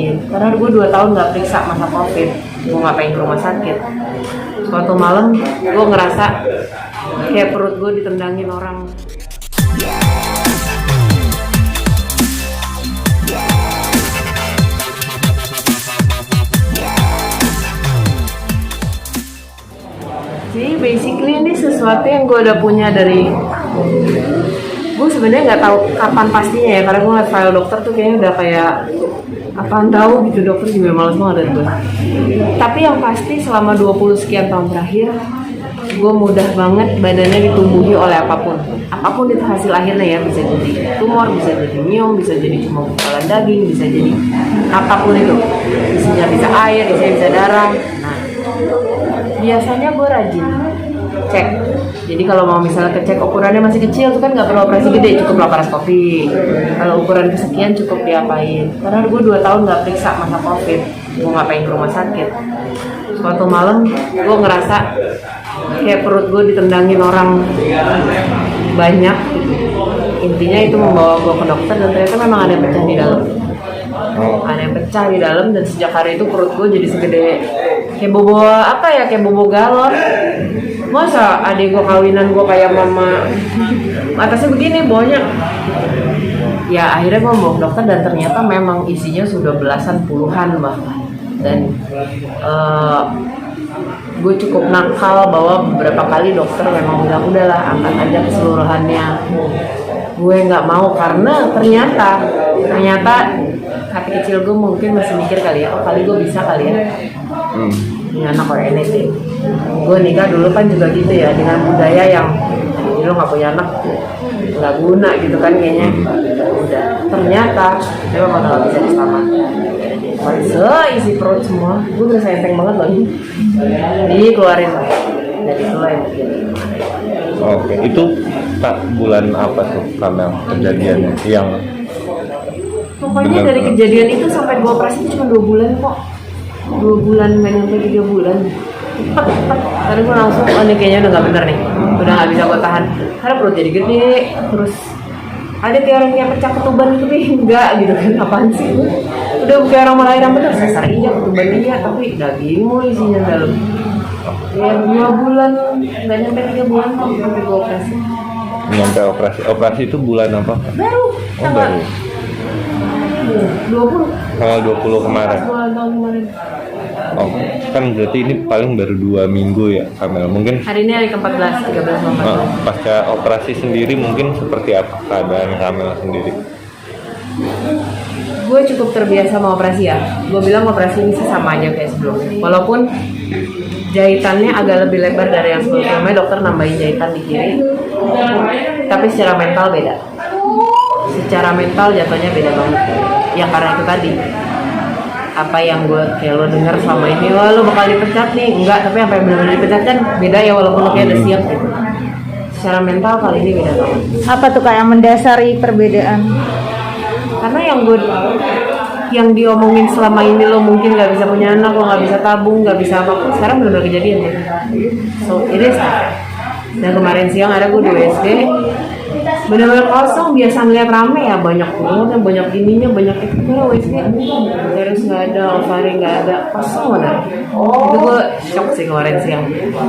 diapain. Karena gue 2 tahun gak periksa masa covid, gue gak pengen ke rumah sakit. Suatu malam gue ngerasa kayak perut gue ditendangin orang. Jadi basically ini sesuatu yang gue udah punya dari, gue sebenarnya nggak tahu kapan pastinya ya, karena gue ngeliat file dokter tuh kayaknya udah kayak apaan tahu gitu, dokter juga males banget gue. Tapi yang pasti selama 20 sekian tahun terakhir, gue mudah banget badannya ditumbuhi oleh apapun itu hasil akhirnya ya, bisa jadi tumor, bisa jadi miom, bisa jadi cuma gumpalan daging, bisa jadi apapun itu, isinya bisa air, isinya bisa darah. Nah, biasanya gue rajin cek. Jadi kalau mau misalnya kecek ukurannya masih kecil tuh kan nggak perlu operasi gede, cukup laparoskopi. Kalau ukuran kesekian cukup diapain. Karena gue 2 tahun nggak periksa masa covid, gue nggak pengen ke rumah sakit. Suatu malam gue ngerasa kayak perut gue ditendangin orang banyak. Intinya itu membawa gue ke dokter dan ternyata memang ada yang pecah di dalam. Ada yang pecah di dalam dan sejak hari itu perut gue jadi segede kayak bobo kayak bobo galon. Masa adik gue kawinan gue kayak mama atasnya begini bawahnya. Ya akhirnya gue mau ke dokter dan ternyata memang isinya sudah belasan puluhan bahkan. Dan gue cukup nakal bahwa beberapa kali dokter memang bilang udahlah angkat aja keseluruhannya. Gue nggak mau karena ternyata hati kecil gue mungkin masih mikir kali ya, kali gue bisa kali ya punya anak or anything. Gue nikah dulu kan juga gitu ya, dengan budaya yang jadi lo nggak punya anak nggak guna gitu kan kayaknya. Udah ternyata memang nggak bisa diselamatkan. Isi perut semua, gue berasa enteng banget loh ini. Dikeluarin dari itu yang begini. Oke, itu tak bulan apa tuh Kamel kejadiannya yang pokoknya dari kejadian itu sampai gue operasi cuma 2 bulan kok. 2 bulan, nggak nyampe 3 bulan. Cepet. Tadi gue langsung, ini kayaknya udah nggak bener nih. Udah nggak bisa gue tahan. Karena perut jadi gede, terus ada kayak orang yang pecah ketuban gitu nih, enggak gitu kan, apaan sih? Udah kayak orang melahirkan bener, sesar iya, ketuban iya, tapi dagingmu isinya dalam. Ya 2 bulan, nggak nyampe 3 bulan kok sampai gue operasi. nyampe operasi itu bulan apa? Baru. Baru. 20. Tanggal 20 kemarin. Tahun kemarin. Oh, kan berarti ini paling baru 2 minggu ya, Kamel. Mungkin Hari ini hari ke-14, 13 November. pasca operasi sendiri mungkin seperti apa keadaan Kamel sendiri? Gue cukup terbiasa sama operasi ya. Gue bilang operasi ini sama aja kayak sebelumnya. Walaupun jahitannya agak lebih lebar dari yang sebelumnya, dokter nambahin jahitan di kiri. Tapi secara mental beda. Secara mental jatuhnya beda banget. Ya karena itu tadi. Apa yang gue kayak lo denger selama ini, wah lo bakal dipecat nih. Enggak, tapi apa yang benar-benar dipecat kan beda ya, walaupun lo kayak udah siap gitu. Secara mental kali ini beda banget. Apa tuh kayak mendasari perbedaan? Karena yang diomongin selama ini lo mungkin nggak bisa punya anak, lo nggak bisa tabung, nggak bisa apapun, sekarang benar-benar kejadian ya. So it is. Dan kemarin siang ada gue di USG, benar-benar kosong. Biasa ngeliat rame ya, banyak kurungnya, banyak ininya, banyak itu. Karena USG terus nggak ada, Alfari nggak ada, kosong benar. Itu gue shock sih kemarin siang.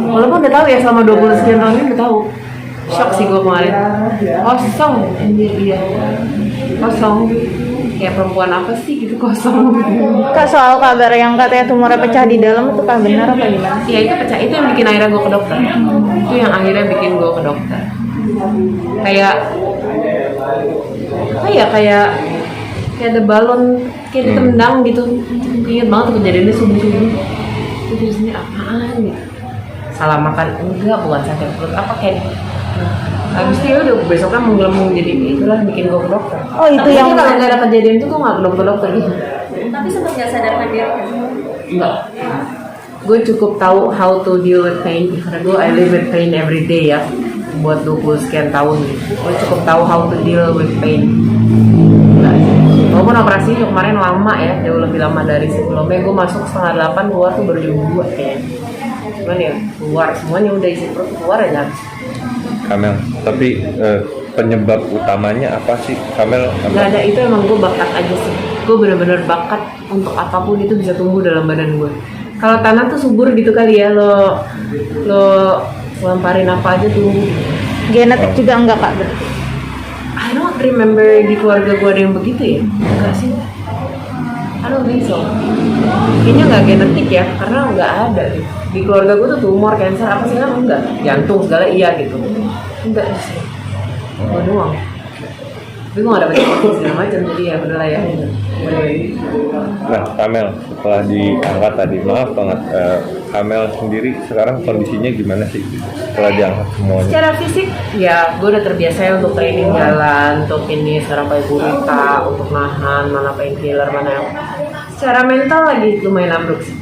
Walaupun udah tahu ya selama 20 sekian tahun ini udah tahu. Shock sih gue kemarin. Kosong, iya. Kosong. Kayak perempuan apa sih gitu kosong. Kak, soal kabar yang katanya tumornya pecah di dalam itu kan benar apa gimana? Iya itu pecah, itu yang bikin akhirnya gue ke dokter. Itu yang akhirnya bikin gue ke dokter. Kayak ada balon kayak ditendang gitu. Ingat banget tuh kejadiannya subuh-subuh. Itu di sini apaan gitu? Salah makan enggak, bukan sakit perut apa kayak. Habis itu udah besoknya menggelembung, jadi itulah bikin gue ke dokter. Oh itu tapi yang kalau nggak ada kejadian itu gue nggak ke dokter gitu. Tapi sempat nggak sadarkan diri? Enggak. Gue cukup tahu how to deal with pain karena gue I live with pain every day ya, buat 20 sekian tahun gitu. Gue cukup tahu how to deal with pain. Enggak. Walaupun operasi kemarin lama ya, jauh lebih lama dari sebelumnya. Gue masuk 7:30, keluar tuh baru jam 2 kayaknya. Cuman ya keluar semuanya udah isi perut keluar aja. Kamel, tapi penyebab utamanya apa sih Kamel? Nggak ada, itu emang gue bakat aja sih. Gue bener-bener bakat untuk apapun itu bisa tumbuh dalam badan gue. Kalau tanah tuh subur gitu kali ya, lo lemparin apa aja tumbuh. Genetik juga enggak kak berarti? I don't remember di keluarga gue ada yang begitu ya. Enggak sih. I don't think so. Kayaknya nggak genetik ya, karena nggak ada gitu. Di keluarga gue tuh tumor, cancer, apa sih kan enggak. Jantung segala iya gitu. Enggak sih. Gue doang. Tapi gue gak dapet info segala macam, jadi ya udahlah ya. Nah, Kamel setelah diangkat tadi, maaf banget, Kamel sendiri sekarang kondisinya gimana sih setelah diangkat semuanya? Secara fisik, ya gue udah terbiasa ya untuk training jalan, untuk ini sekarang pakai gurita, untuk nahan, mana painkiller, mana yang. Secara mental lagi lumayan ambruk sih.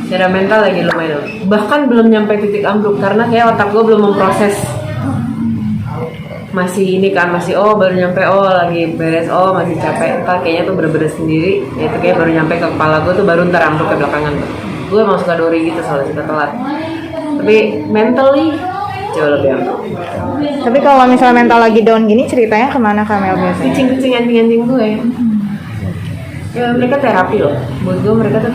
Secara mental lagi lumayan ambruk. Bahkan belum nyampe titik ambruk karena kayak otak gue belum memproses. Masih ini kan, masih baru nyampe, lagi beres, masih capek, kayaknya tuh bener-bener sendiri, itu kayak baru nyampe ke kepala gue tuh baru ntar ambruk ke belakangan tuh. Gue emang suka dori gitu soalnya suka telat, tapi mentally jauh lebih ambruk. Tapi kalau misalnya mental lagi down gini, ceritanya kemana Kamel biasanya? Kucing-kucing anjing-anjing gue ya mereka terapi loh, buat gue mereka tuh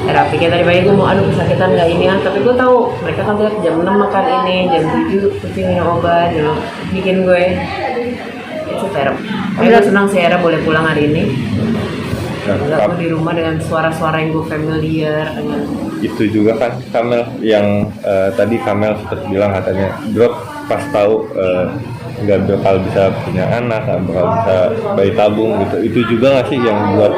terapi kayak tadi pagi gue mau kesakitan nggak ini tapi gue tahu mereka kan tiap jam 6 makan ini, jam 7 kucing minum obat, bikin gue itu terapi. Gue senang sih Era boleh pulang hari ini, nggak gue di rumah dengan suara-suara yang gue familiar dengan. Itu juga kan Kamel yang tadi Kamel sempat bilang katanya drop pas tahu nggak bakal bisa punya anak, nggak bakal bisa bayi tabung gitu. Itu juga nggak sih yang buat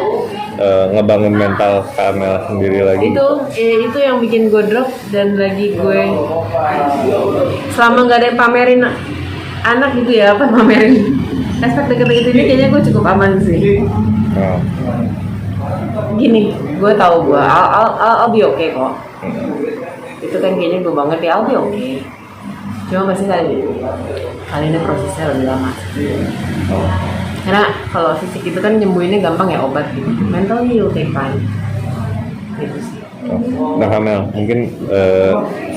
ngebangun mental Kamel sendiri lagi? Itu yang bikin gue drop, dan lagi gue selama nggak ada yang pamerin anak gitu ya, pamerin aspek deket-deket ini kayaknya gue cukup aman sih. Gini, gue tahu gue I'll be okay kok. Itu kan kayaknya gue banget ya, I'll be okay. Cuma pasti kali ini prosesnya lebih lama. Karena kalau fisik itu kan nyembuhinnya gampang ya, obat gitu. Mentally you'll take time. Gitu sih. Nah Kamel, mungkin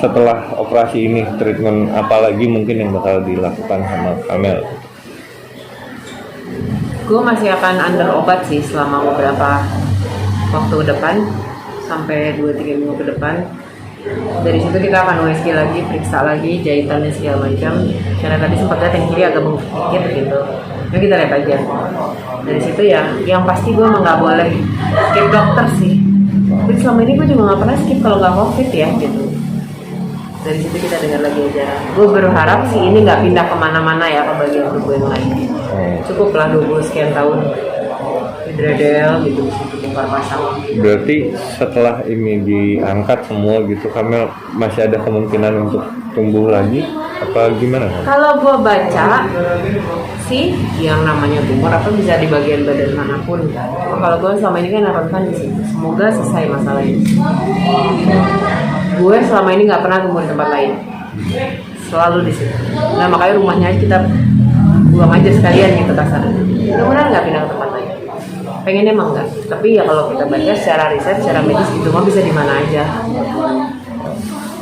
setelah operasi ini treatment apa lagi mungkin yang bakal dilakukan sama Kamel? Gue masih akan under obat sih selama beberapa waktu ke depan, sampai 2-3 minggu ke depan. Dari situ kita akan USG lagi, periksa lagi jahitannya segala macam. Karena tadi sempat lihat yang kiri agak bengkak dikit gitu. Nah kita lihat aja. Dari situ ya, yang pasti gue emang nggak boleh skip dokter sih. Tapi selama ini gue juga nggak pernah skip kalau nggak COVID ya gitu. Dari situ kita dengar lagi aja. Gue berharap sih ini nggak pindah kemana-mana ya ke bagian tubuh yang lain. Cukup lah 20 sekian tahun hidradel gitu, bongkar pasang. Berarti setelah ini diangkat semua gitu, Kamel masih ada kemungkinan untuk tumbuh lagi apa gimana? Kalau gue baca sih yang namanya tumor apa bisa di bagian badan manapun. Kalau gue selama ini kan harapan di situ, semoga selesai masalah ini. Gue selama ini nggak pernah tumbuh di tempat lain, selalu di situ. Nah makanya rumahnya kita buang aja sekalian gitu kasarnya. Mudah-mudahan nggak pindah ke tempat lain. Pengennya emang enggak, tapi ya kalau kita baca secara riset, secara medis itu mah bisa di mana aja.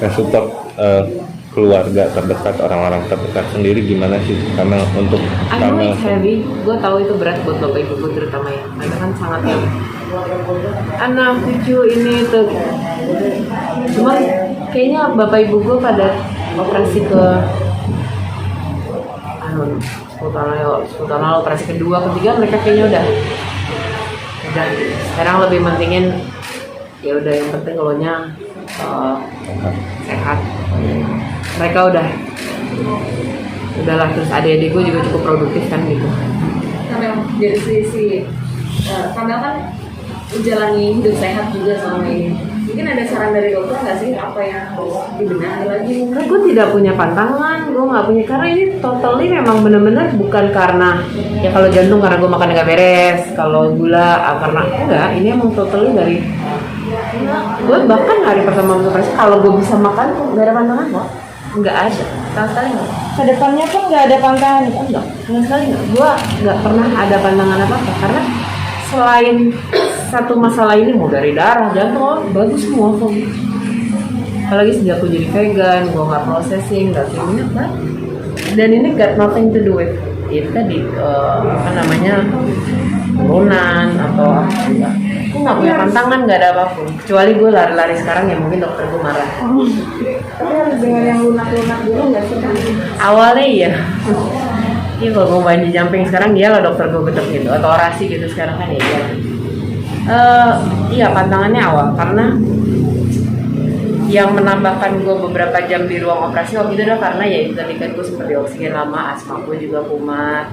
Nah, support keluarga terdekat, orang-orang terdekat sendiri gimana sih Kamel untuk I know Kamel? it's heavy, gue tahu itu berat buat bapak ibu gue terutama ya. Mereka kan sangat yang anak cucu ini itu. Cuma kayaknya bapak ibu gue pada operasi ke Sultan operasi kedua, ketiga mereka kayaknya udah sekarang lebih mentingin ya udah yang penting elonya sehat. Mereka udahlah, terus adik-adik gue juga cukup produktif kan gitu. Kamel dari sisi Kamel kan menjalani hidup sehat juga selama ini. Mungkin ada saran dari dokter nggak sih apa yang harus dibenahi lagi? Karena gue tidak punya pantangan, gue nggak punya, karena ini totally memang benar-benar bukan karena ya kalau jantung karena gue makan nggak beres, kalau gula karena enggak, ini emang totally dari gue bahkan hari pertama operasi kalau gue bisa makan nggak ada pantangan kok, nggak ada, sama sekali nggak. Kedepannya pun nggak ada pantangan kan? Enggak, sama sekali nggak. Gue nggak pernah ada pantangan apa-apa karena selain satu masalah ini mau dari darah, jantung, bagus semua kok. Apalagi sejak gue jadi vegan, gue nggak processing, nggak kimia, kan dan ini got nothing to do with itu tadi apa namanya turunan atau apa juga. Aku nggak punya pantangan, nggak ada apapun kecuali gue lari-lari sekarang ya mungkin dokter gue marah. Tapi harus dengan yang lunak-lunak dulu nggak sih? Awalnya iya. Iya kalau mau bungee jumping sekarang dia lah dokter gue betul gitu atau orasi gitu sekarang kan ya. Iya pantangannya awal karena yang menambahkan gue beberapa jam di ruang operasi waktu itu adalah karena ya itu tadi kan gue seperti oksigen lama, asma gue juga kumat.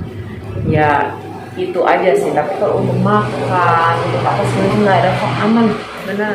Ya itu aja sih, tapi kalau untuk makan, untuk apa semuanya nggak ada kok, aman, benar.